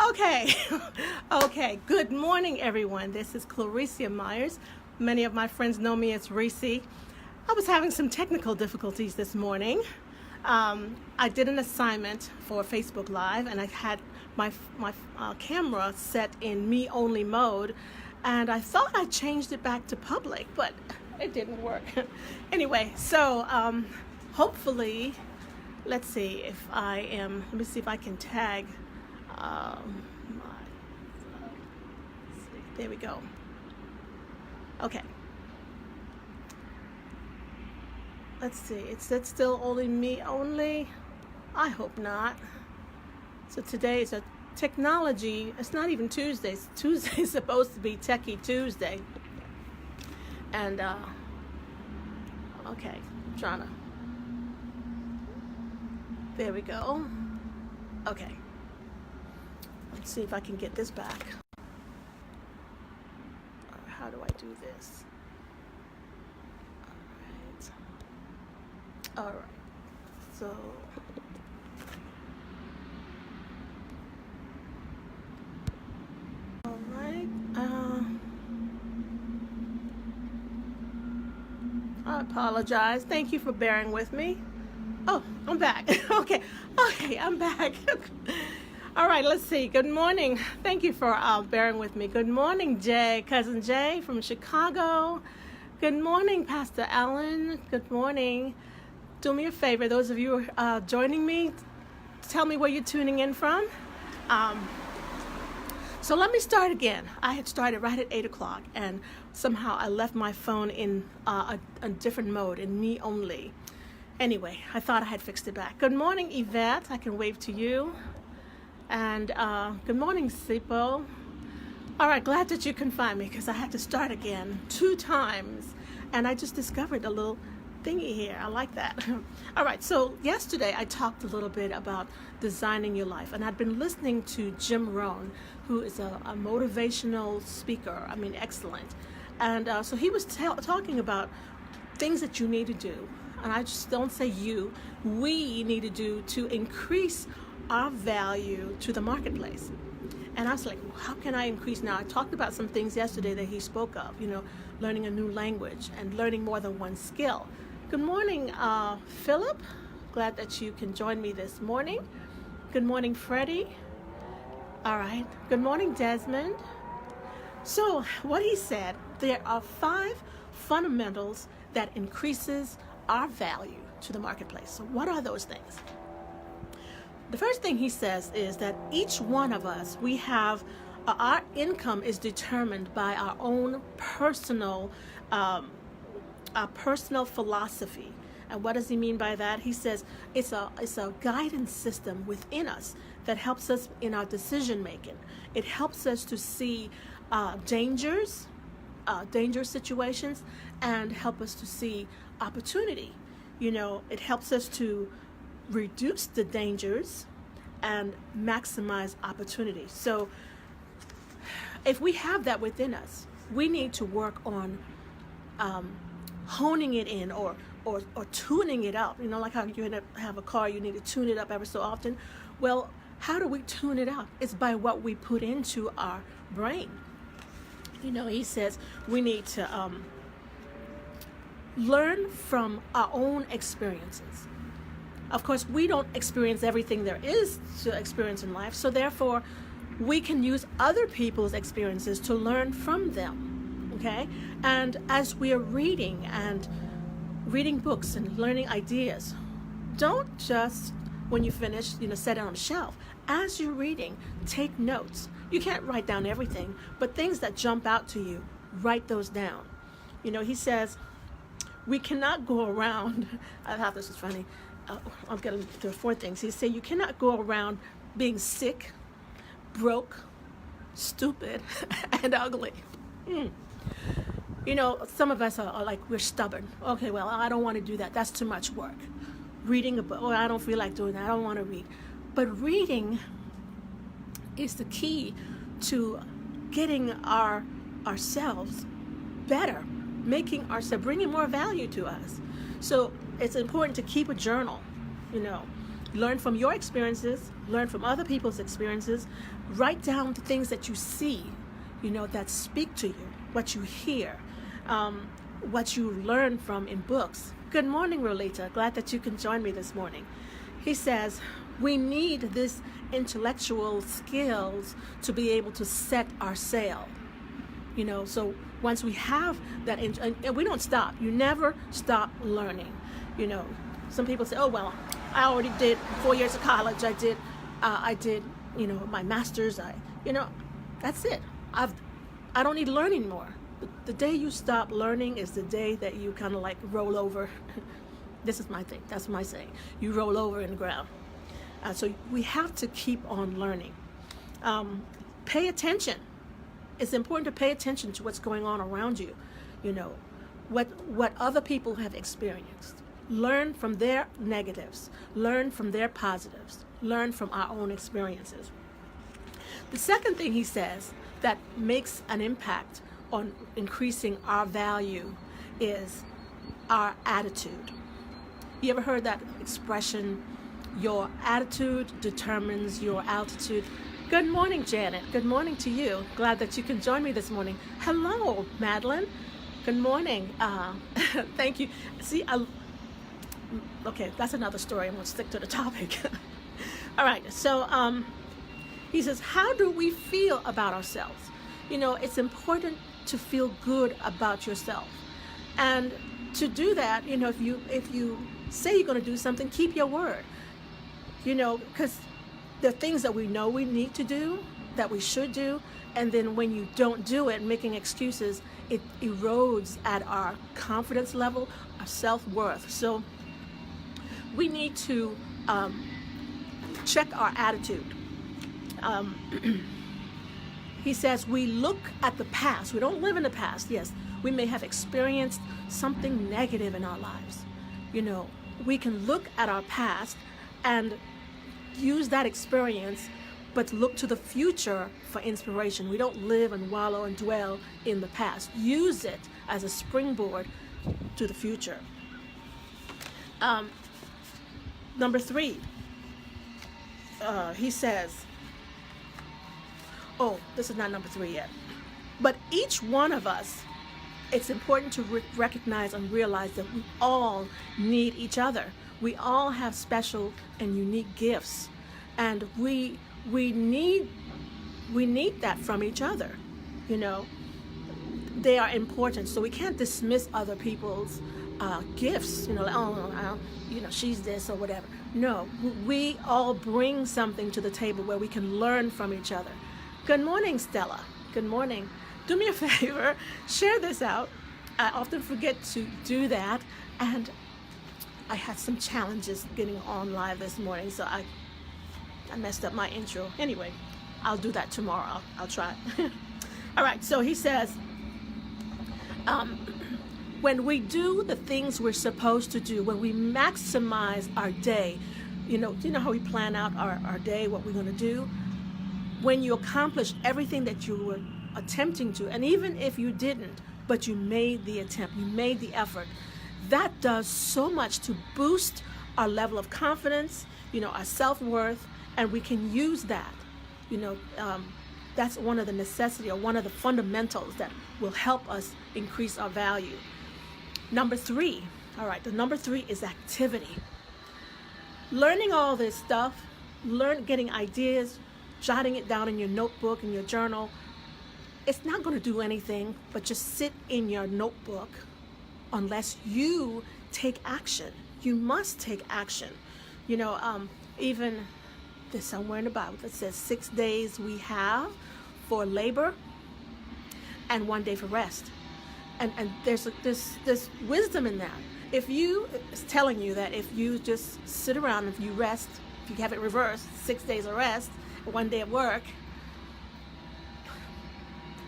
Okay, okay. Good morning, everyone. This is Recie Myers. Many of my friends know me as Recie. I was having some technical difficulties this morning. I did an assignment for Facebook Live, and I had my camera set in me only mode, and I thought I changed it back to public, but it didn't work. Anyway, so hopefully, let's see if I am. Let me see if I can tag. There we go. Okay. Let's see. Is that still only me only? I hope not. So today is a technology. It's not even Tuesday. Tuesday is supposed to be Techie Tuesday. And okay, I'm trying to. There we go. Okay. Let's see if I can get this back. How do I do this? All right. So all right. I apologize. Thank you for bearing with me. Oh, I'm back. Okay, I'm back. All right, let's see. Good morning. Thank you for bearing with me. Good morning, Jay, Cousin Jay from Chicago. Good morning, Pastor Allen. Good morning. Do me a favor, those of you joining me, tell me where you're tuning in from. So let me start again. I had started right at 8 o'clock, and somehow I left my phone in a different mode, in me only. Anyway, I thought I had fixed it back. Good morning, Yvette. I can wave to you. And good morning, Sipo. All right, glad that you can find me because I had to start again 2 times. And I just discovered a little thingy here. I like that. All right, so yesterday I talked a little bit about designing your life. And I'd been listening to Jim Rohn, who is a motivational speaker. I mean, excellent. And so he was talking about things that you need to do. And I just don't say you, we need to do to increase our value to the marketplace. And I was like, well, how can I increase? Now, I talked about some things yesterday that he spoke of, learning a new language and learning more than one skill. Good morning, Philip. Glad that you can join me this morning. Good morning, Freddie. All right. Good morning, Desmond. So what he said, there are 5 fundamentals that increases our value to the marketplace. So what are those things? The first thing he says is that each one of us, we have, our income is determined by our own personal philosophy. And what does he mean by that? He says it's a guidance system within us that helps us in our decision making. It helps us to see dangerous situations and help us to see opportunity. It helps us to reduce the dangers and maximize opportunity. So if we have that within us, we need to work on honing it in or tuning it up. Like how you have a car, you need to tune it up ever so often. Well, how do we tune it up? It's by what we put into our brain. He says we need to learn from our own experiences. Of course, we don't experience everything there is to experience in life, so therefore, we can use other people's experiences to learn from them, okay? And as we are reading books and learning ideas, don't just, when you finish, set it on a shelf. As you're reading, take notes. You can't write down everything, but things that jump out to you, write those down. He says, we cannot go around, I thought this was funny, I'm getting to 4 things. He said you cannot go around being sick, broke, stupid, and ugly. Some of us are like, we're stubborn. Okay, well, I don't want to do that. That's too much work. Reading a book, I don't feel like doing that. I don't want to read. But reading is the key to getting ourselves better, bringing more value to us. So it's important to keep a journal, Learn from your experiences, learn from other people's experiences, write down the things that you see, that speak to you, what you hear, what you learn from in books. Good morning, Rolita. Glad that you can join me this morning. He says, we need this intellectual skills to be able to set our sail. So once we have that, and we don't stop. You never stop learning. Some people say, oh, well, I already did 4 years of college. I did, my master's. That's it. I don't need to learn anymore. The day you stop learning is the day that you kind of like roll over. This is my thing. That's my saying. You roll over in the ground. So we have to keep on learning. Pay attention. It's important to pay attention to what's going on around you. What other people have experienced. Learn from their negatives. Learn from their positives. Learn from our own experiences. The second thing he says that makes an impact on increasing our value is our attitude. You ever heard that expression, your attitude determines your altitude? Good morning, Janet. Good morning to you. Glad that you can join me this morning. Hello, Madeline. Good morning. Thank you. See, okay, that's another story. I'm going to stick to the topic. All right, so he says, how do we feel about ourselves? It's important to feel good about yourself. And to do that, if you say you're going to do something, keep your word. Because there are things that we know we need to do, that we should do, and then when you don't do it, making excuses, it erodes at our confidence level, our self-worth. So we need to check our attitude. He says we look at the past. We don't live in the past. Yes, we may have experienced something negative in our lives. We can look at our past and use that experience, but look to the future for inspiration. We don't live and wallow and dwell in the past. Use it as a springboard to the future. Number 3, he says, this is not number 3 yet, but each one of us, it's important to recognize and realize that we all need each other. We all have special and unique gifts, and we need that from each other. They are important, so we can't dismiss other people's gifts. She's this or whatever. No, we all bring something to the table where we can learn from each other. Good morning, Stella. Good morning. Do me a favor, share this out. I often forget to do that, and I had some challenges getting on live this morning, so I messed up my intro. Anyway, I'll do that tomorrow. I'll try. All right, so he says, when we do the things we're supposed to do, when we maximize our day, you know how we plan out our day, what we're going to do? When you accomplish everything that you were attempting to, and even if you didn't, but you made the attempt, you made the effort, that does so much to boost our level of confidence, our self-worth, and we can use that. That's one of the necessity or one of the fundamentals that will help us increase our value. Number 3, all right, the number 3 is activity. Learning all this stuff, getting ideas, jotting it down in your notebook, in your journal, it's not going to do anything but just sit in your notebook unless you take action. You must take action. Even there's somewhere in the Bible that says 6 days we have for labor and 1 day for rest. And there's this wisdom in that. It's telling you that if you just sit around, if you rest, if you have it reversed, 6 days of rest, 1 day of work,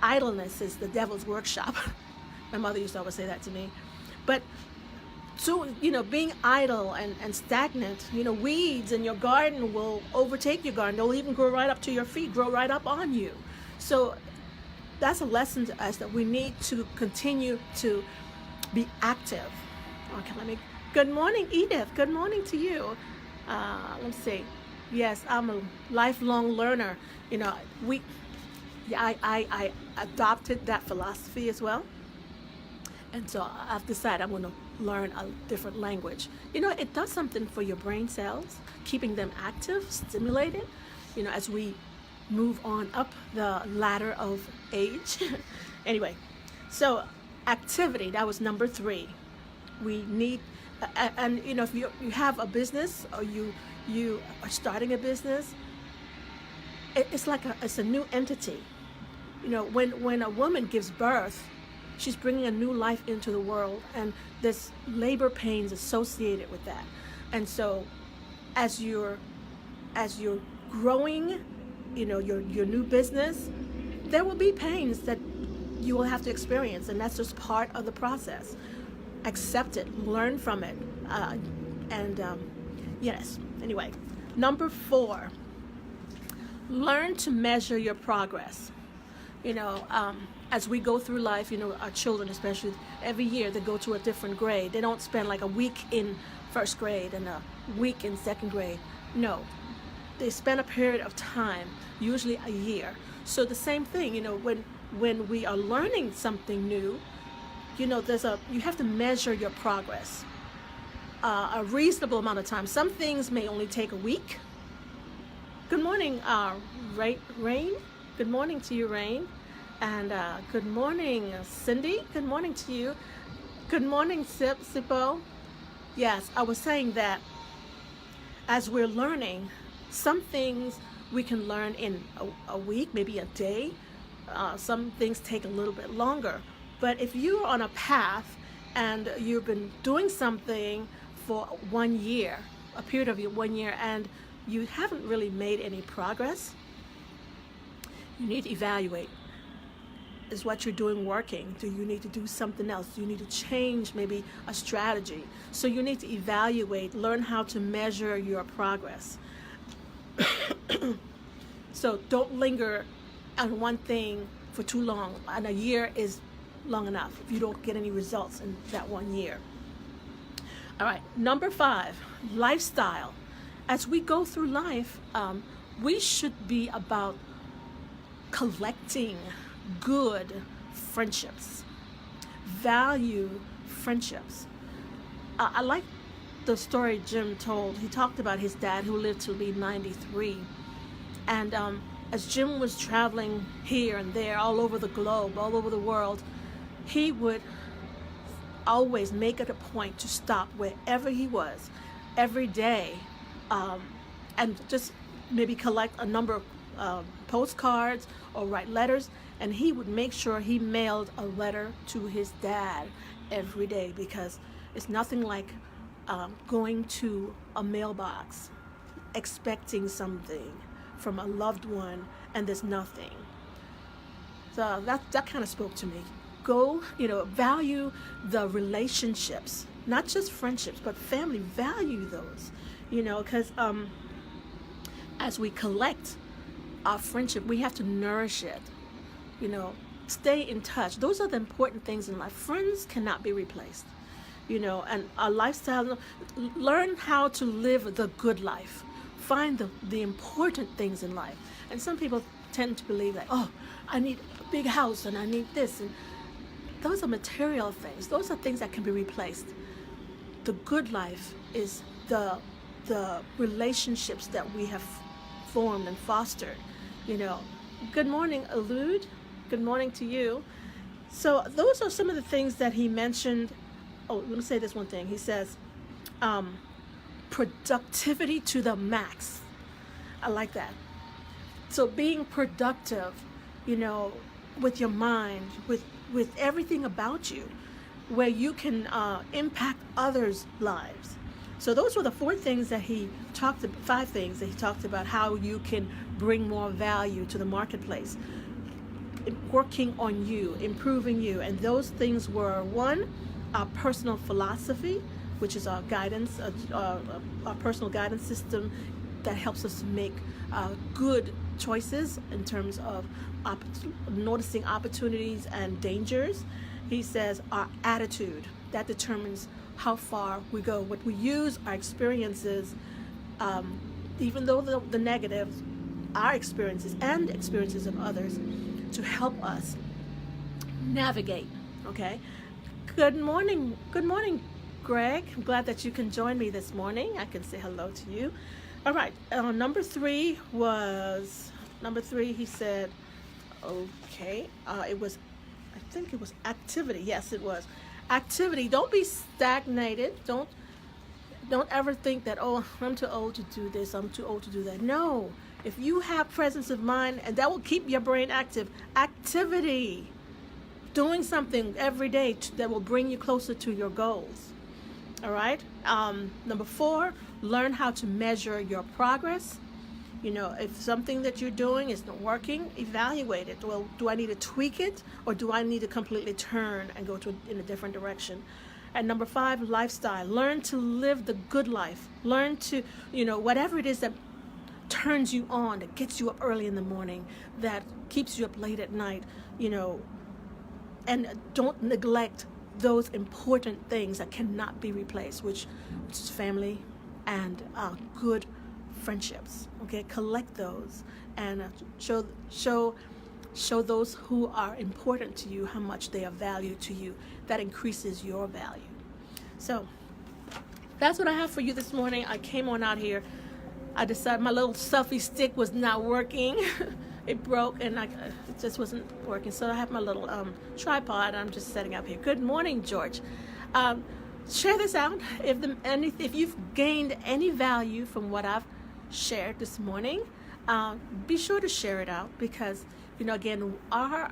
idleness is the devil's workshop. My mother used to always say that to me. But so, being idle and stagnant, weeds in your garden will overtake your garden. They'll even grow right up to your feet, grow right up on you. So that's a lesson to us that we need to continue to be active. Okay, good morning, Edith. Good morning to you. Let's see. Yes, I'm a lifelong learner. You know, we, yeah, I adopted that philosophy as well. And so I've decided I'm going to learn a different language. You know, it does something for your brain cells, keeping them active, stimulated, you know, as we move on up the ladder of age. Anyway, so activity, that was number 3. We need, and you know, if you have a business, or you are starting a business, it's like it's a new entity. You know, when a woman gives birth, she's bringing a new life into the world, and there's labor pains associated with that. And so as you're growing, you know, your new business, there will be pains that you will have to experience, and that's just part of the process. Accept it, learn from it, and yes. Anyway, number 4, learn to measure your progress. You know, as we go through life, you know, our children, especially, every year they go to a different grade. They don't spend like a week in first grade and a week in second grade. No, they spend a period of time, usually a year. So the same thing, you know, when we are learning something new, you know, you have to measure your progress. A reasonable amount of time. Some things may only take a week. Good morning, Rain. Good morning to you, Rain. And good morning, Cindy. Good morning to you. Good morning, Sipo. Yes, I was saying that as we're learning, some things we can learn in a week, maybe a day. Some things take a little bit longer. But if you're on a path and you've been doing something for 1 year, a period of 1 year, and you haven't really made any progress, you need to evaluate. Is what you're doing working? Do you need to do something else? Do you need to change maybe a strategy? So you need to evaluate, learn how to measure your progress. So don't linger on one thing for too long, and a year is long enough if you don't get any results in that 1 year. All right, number 5, lifestyle. As we go through life, we should be about collecting good friendships, value friendships. I like the story Jim told. He talked about his dad who lived to be 93. And as Jim was traveling here and there, all over the globe, all over the world, he would always make it a point to stop wherever he was every day, and just maybe collect a number of postcards or write letters, and he would make sure he mailed a letter to his dad every day, because it's nothing like going to a mailbox expecting something from a loved one and there's nothing. So that kind of spoke to me. Go, you know, value the relationships, not just friendships, but family. Value those, you know, because as we collect our friendship, we have to nourish it, you know, stay in touch. Those are the important things in life. Friends cannot be replaced, you know, and our lifestyle, learn how to live the good life. Find the important things in life. And some people tend to believe that, oh, I need a big house and I need this, and those are material things. Those are things that can be replaced. The good life is the relationships that we have formed and fostered, you know. Good morning, Alud. Good morning to you. So those are some of the things that he mentioned. Oh, let me say this one thing. He says, productivity to the max. I like that. So being productive, you know, with your mind, with everything about you, where you can impact others' lives. So those were the 4 things that he talked about, 5 things that he talked about, how you can bring more value to the marketplace, working on you, improving you. And those things were, 1, our personal philosophy, which is our guidance, our personal guidance system that helps us to make good choices in terms of noticing opportunities and dangers. He says our attitude, that determines how far we go. What we use, our experiences, even though the negatives, our experiences and experiences of others, to help us navigate. Okay. Good morning, Greg. I'm glad that you can join me this morning. I can say hello to you. All right. Number three. He said, okay. I think it was activity. Yes, it was activity. Don't be stagnated. Don't ever think that, oh, I'm too old to do this, I'm too old to do that. No. If you have presence of mind, and that will keep your brain active. Activity. Doing something every day that will bring you closer to your goals. All right. Number 4, learn how to measure your progress. If something that you're doing isn't working, evaluate it. Well, do I need to tweak it, or do I need to completely turn and go in a different direction? And number 5, lifestyle. Learn to live the good life. Learn to, whatever it is that turns you on, that gets you up early in the morning, that keeps you up late at night, and don't neglect those important things that cannot be replaced, which is family and good friendships. Okay, collect those and show those who are important to you how much they are valued to you. That increases your value. So that's what I have for you this morning. I came on out here. I decided my little selfie stick was not working. It broke and it just wasn't working. So I have my little tripod. I'm just setting up here. Good morning, George. Share this out. If you've gained any value from what I've shared this morning, be sure to share it out, because again, our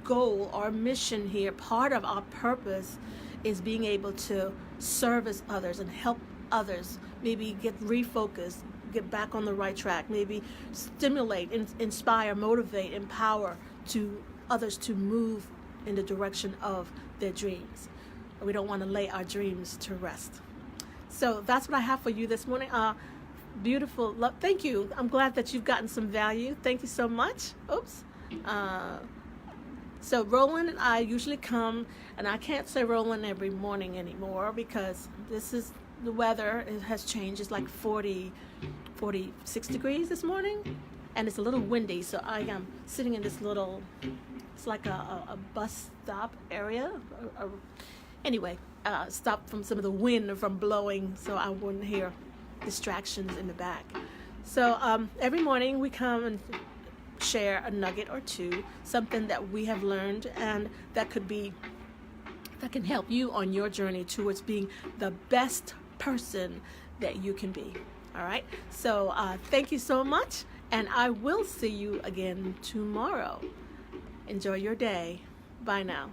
goal, our mission here, part of our purpose is being able to service others and help others maybe get refocused, get back on the right track, maybe stimulate, inspire, motivate, empower to others to move in the direction of their dreams. We don't want to lay our dreams to rest. So that's what I have for you this morning. Beautiful. Thank you. I'm glad that you've gotten some value. Thank you so much. Oops. So Roland and I usually come, and I can't say Roland every morning anymore because the weather has changed. It's like 46 degrees this morning, and it's a little windy. So I am sitting in this little, it's like a bus stop area. Anyway, stop from some of the wind from blowing, so I wouldn't hear distractions in the back. So every morning we come and share a nugget or two, something that we have learned, and that can help you on your journey towards being the best person that you can be. All right. So thank you so much, and I will see you again tomorrow. Enjoy your day. Bye now.